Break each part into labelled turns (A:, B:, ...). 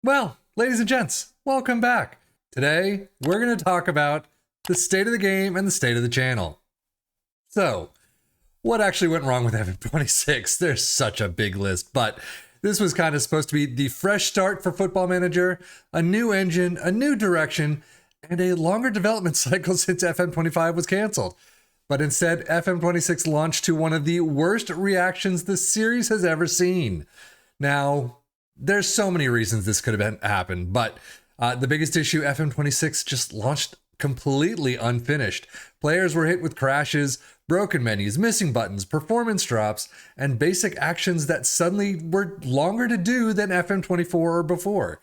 A: Well, ladies and gents, welcome back. Today, we're going to talk about the state of the game and the state of the channel. So, what actually went wrong with FM26? There's such a big list, but this was kind of supposed to be the fresh start for Football Manager, a new engine, a new direction, and a longer development cycle since FM25 was canceled. But instead, FM26 launched to one of the worst reactions the series has ever seen. Now, there's so many reasons this could have happened, but the biggest issue, FM26 just launched completely unfinished. Players were hit with crashes, broken menus, missing buttons, performance drops, and basic actions that suddenly were longer to do than FM24 or before.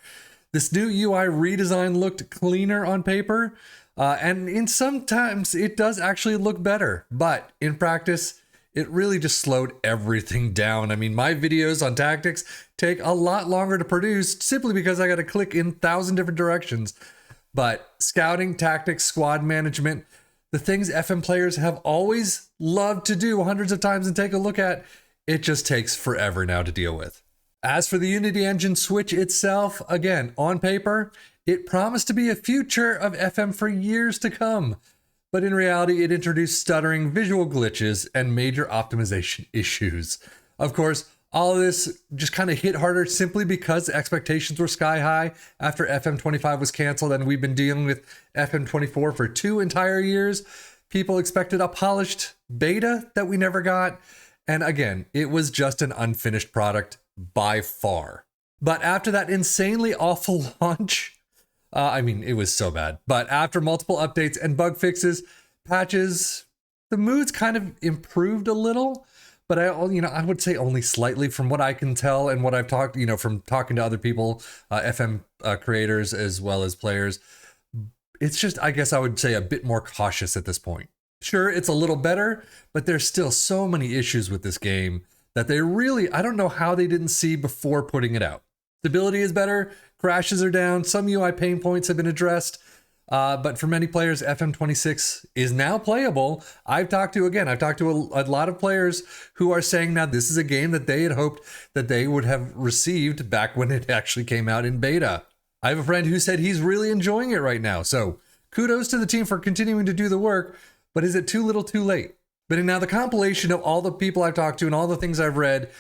A: This new UI redesign looked cleaner on paper, and in sometimes it does actually look better, but in practice, it really just slowed everything down. I mean, my videos on tactics take a lot longer to produce simply because I got to click in 1,000 different directions. But scouting, tactics, squad management, the things FM players have always loved to do hundreds of times and take a look at, it just takes forever now to deal with. As for the Unity Engine Switch itself, again, on paper, it promised to be a future of FM for years to come. But in reality, it introduced stuttering, visual glitches, and major optimization issues. Of course, all of this just kind of hit harder simply because expectations were sky high after FM25 was canceled, and we've been dealing with FM24 for 2 entire years. People expected a polished beta that we never got. And again, it was just an unfinished product by far. But after that insanely awful launch, it was so bad. But after multiple updates and bug fixes, patches, the mood's kind of improved a little. But I would say only slightly from what I can tell and what I've talked, from talking to other people, FM creators as well as players. It's just, I guess I would say a bit more cautious at this point. Sure, it's a little better, but there's still so many issues with this game that they really, I don't know how they didn't see before putting it out. Stability is better, crashes are down, some UI pain points have been addressed, but for many players, FM26 is now playable. I've talked to a lot of players who are saying now this is a game that they had hoped that they would have received back when it actually came out in beta. I have a friend who said he's really enjoying it right now, so kudos to the team for continuing to do the work, but is it too little too late? But now the compilation of all the people I've talked to and all the things I've read,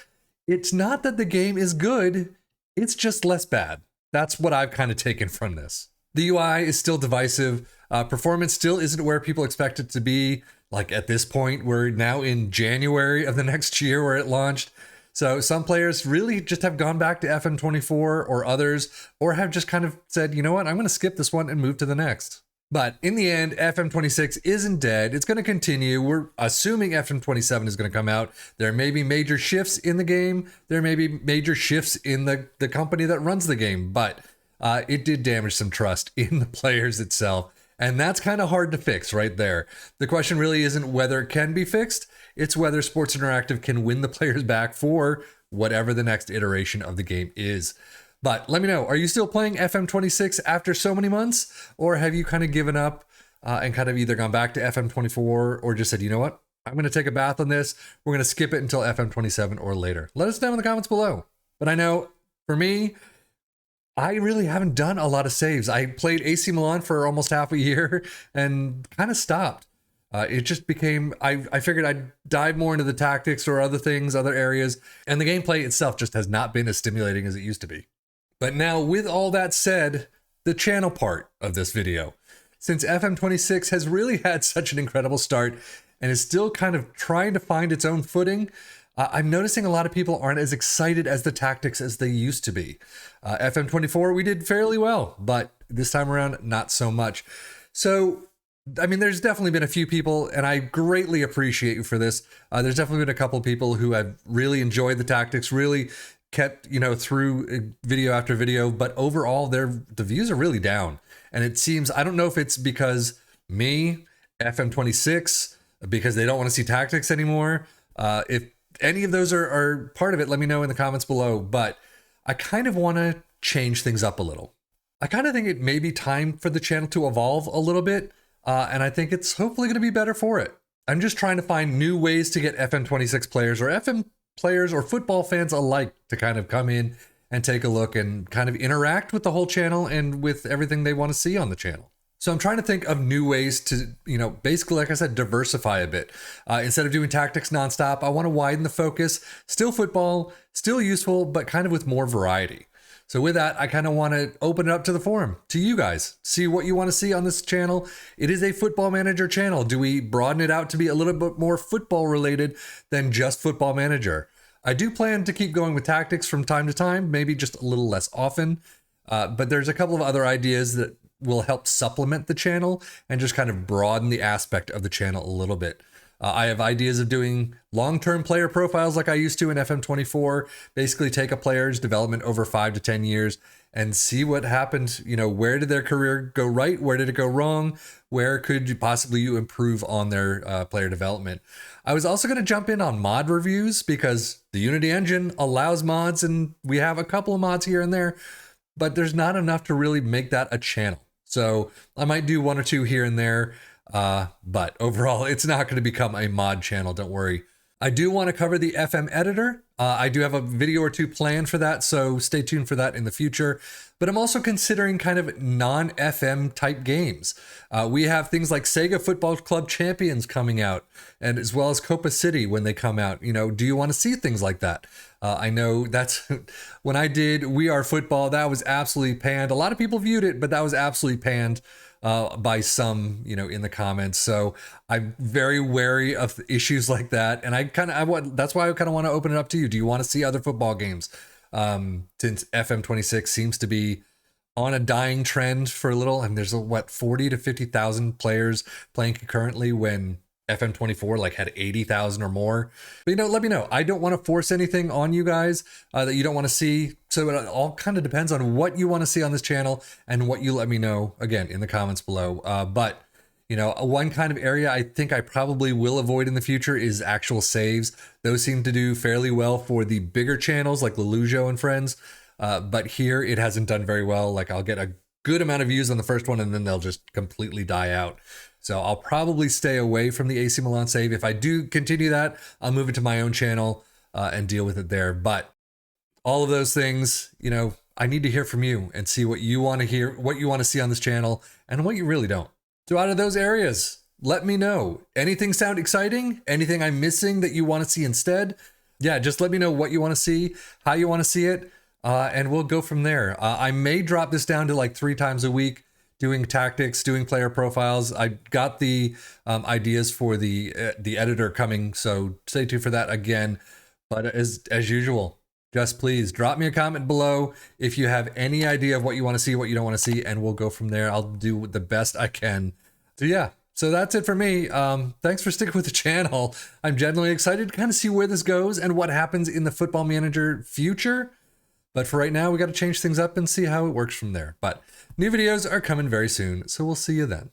A: it's not that the game is good, it's just less bad. That's what I've kind of taken from this. The UI is still divisive. Performance still isn't where people expect it to be. Like at this point, we're now in January of the next year where it launched. So some players really just have gone back to FM24 or others, or have just kind of said, you know what, I'm going to skip this one and move to the next. But in the end, FM26 isn't dead. It's going to continue. We're assuming FM27 is going to come out. There may be major shifts in the game. There may be major shifts in the company that runs the game. But it did damage some trust in the players itself. And that's kind of hard to fix right there. The question really isn't whether it can be fixed. It's whether Sports Interactive can win the players back for whatever the next iteration of the game is. But let me know, are you still playing FM26 after so many months? Or have you kind of given up and kind of either gone back to FM24 or just said, you know what, I'm going to take a bath on this. We're going to skip it until FM27 or later. Let us know in the comments below. But I know for me, I really haven't done a lot of saves. I played AC Milan for almost half a year and kind of stopped. It just became, I figured I'd dive more into the tactics or other things, other areas. And the gameplay itself just has not been as stimulating as it used to be. But now, with all that said, the channel part of this video, since FM26 has really had such an incredible start and is still kind of trying to find its own footing, I'm noticing a lot of people aren't as excited as the tactics as they used to be. FM24, we did fairly well, but this time around, not so much. So, there's definitely been a few people, and I greatly appreciate you for this. There's definitely been a couple of people who have really enjoyed the tactics, really kept, through video after video, but overall the views are really down. And it seems, I don't know if it's because me, FM26, because they don't want to see tactics anymore. If any of those are part of it, let me know in the comments below. But I kind of want to change things up a little. I kind of think it may be time for the channel to evolve a little bit. And I think it's hopefully going to be better for it. I'm just trying to find new ways to get FM26 players or FM players or football fans alike to kind of come in and take a look and kind of interact with the whole channel and with everything they want to see on the channel. So I'm trying to think of new ways to, basically, like I said, diversify a bit. Instead of doing tactics nonstop, I want to widen the focus. Still football, still useful, but kind of with more variety. So with that, I kind of want to open it up to the forum, to you guys. See what you want to see on this channel. It is a Football Manager channel. Do we broaden it out to be a little bit more football related than just Football Manager? I do plan to keep going with tactics from time to time, maybe just a little less often. But there's a couple of other ideas that will help supplement the channel and just kind of broaden the aspect of the channel a little bit. I have ideas of doing long-term player profiles like I used to in FM24, basically take a player's development over 5 to 10 years and see what happened. Where did their career go right? Where did it go wrong? Where could you possibly improve on their player development? I was also going to jump in on mod reviews because the Unity engine allows mods, and we have a couple of mods here and there, but there's not enough to really make that a channel. So I might do 1 or 2 here and there, but overall, it's not going to become a mod channel. Don't worry. I do want to cover the FM editor. I do have a video or 2 planned for that, so stay tuned for that in the future. But I'm also considering kind of non-FM type games. We have things like Sega Football Club Champions coming out, and as well as Copa City when they come out. Do you want to see things like that? I know that's when I did We Are Football, that was absolutely panned. A lot of people viewed it, but that was absolutely panned by some, in the comments. So I'm very wary of issues like that. And that's why I kind of want to open it up to you. Do you want to see other football games? Since FM26 seems to be on a dying trend for a little, and there's 40 to 50,000 players playing concurrently when FM24 had 80,000 or more. But let me know. I don't want to force anything on you guys that you don't want to see. So it all kind of depends on what you want to see on this channel and what you let me know, again, in the comments below. But one kind of area I think I probably will avoid in the future is actual saves. Those seem to do fairly well for the bigger channels like Lelujo and Friends. But here it hasn't done very well. I'll get a good amount of views on the first one and then they'll just completely die out. So I'll probably stay away from the AC Milan save. If I do continue that, I'll move it to my own channel and deal with it there. But all of those things, I need to hear from you and see what you want to hear, what you want to see on this channel, and what you really don't. So out of those areas, let me know. Anything sound exciting? Anything I'm missing that you want to see instead? Yeah, just let me know what you want to see, how you want to see it, and we'll go from there. I may drop this down to 3 times a week, doing tactics, doing player profiles. I got the ideas for the editor coming, so stay tuned for that again. But as usual, just please drop me a comment below if you have any idea of what you want to see, what you don't want to see, and we'll go from there. I'll do the best I can. So yeah, so that's it for me. Thanks for sticking with the channel. I'm genuinely excited to kind of see where this goes and what happens in the Football Manager future. But for right now, we got to change things up and see how it works from there. But new videos are coming very soon, so we'll see you then.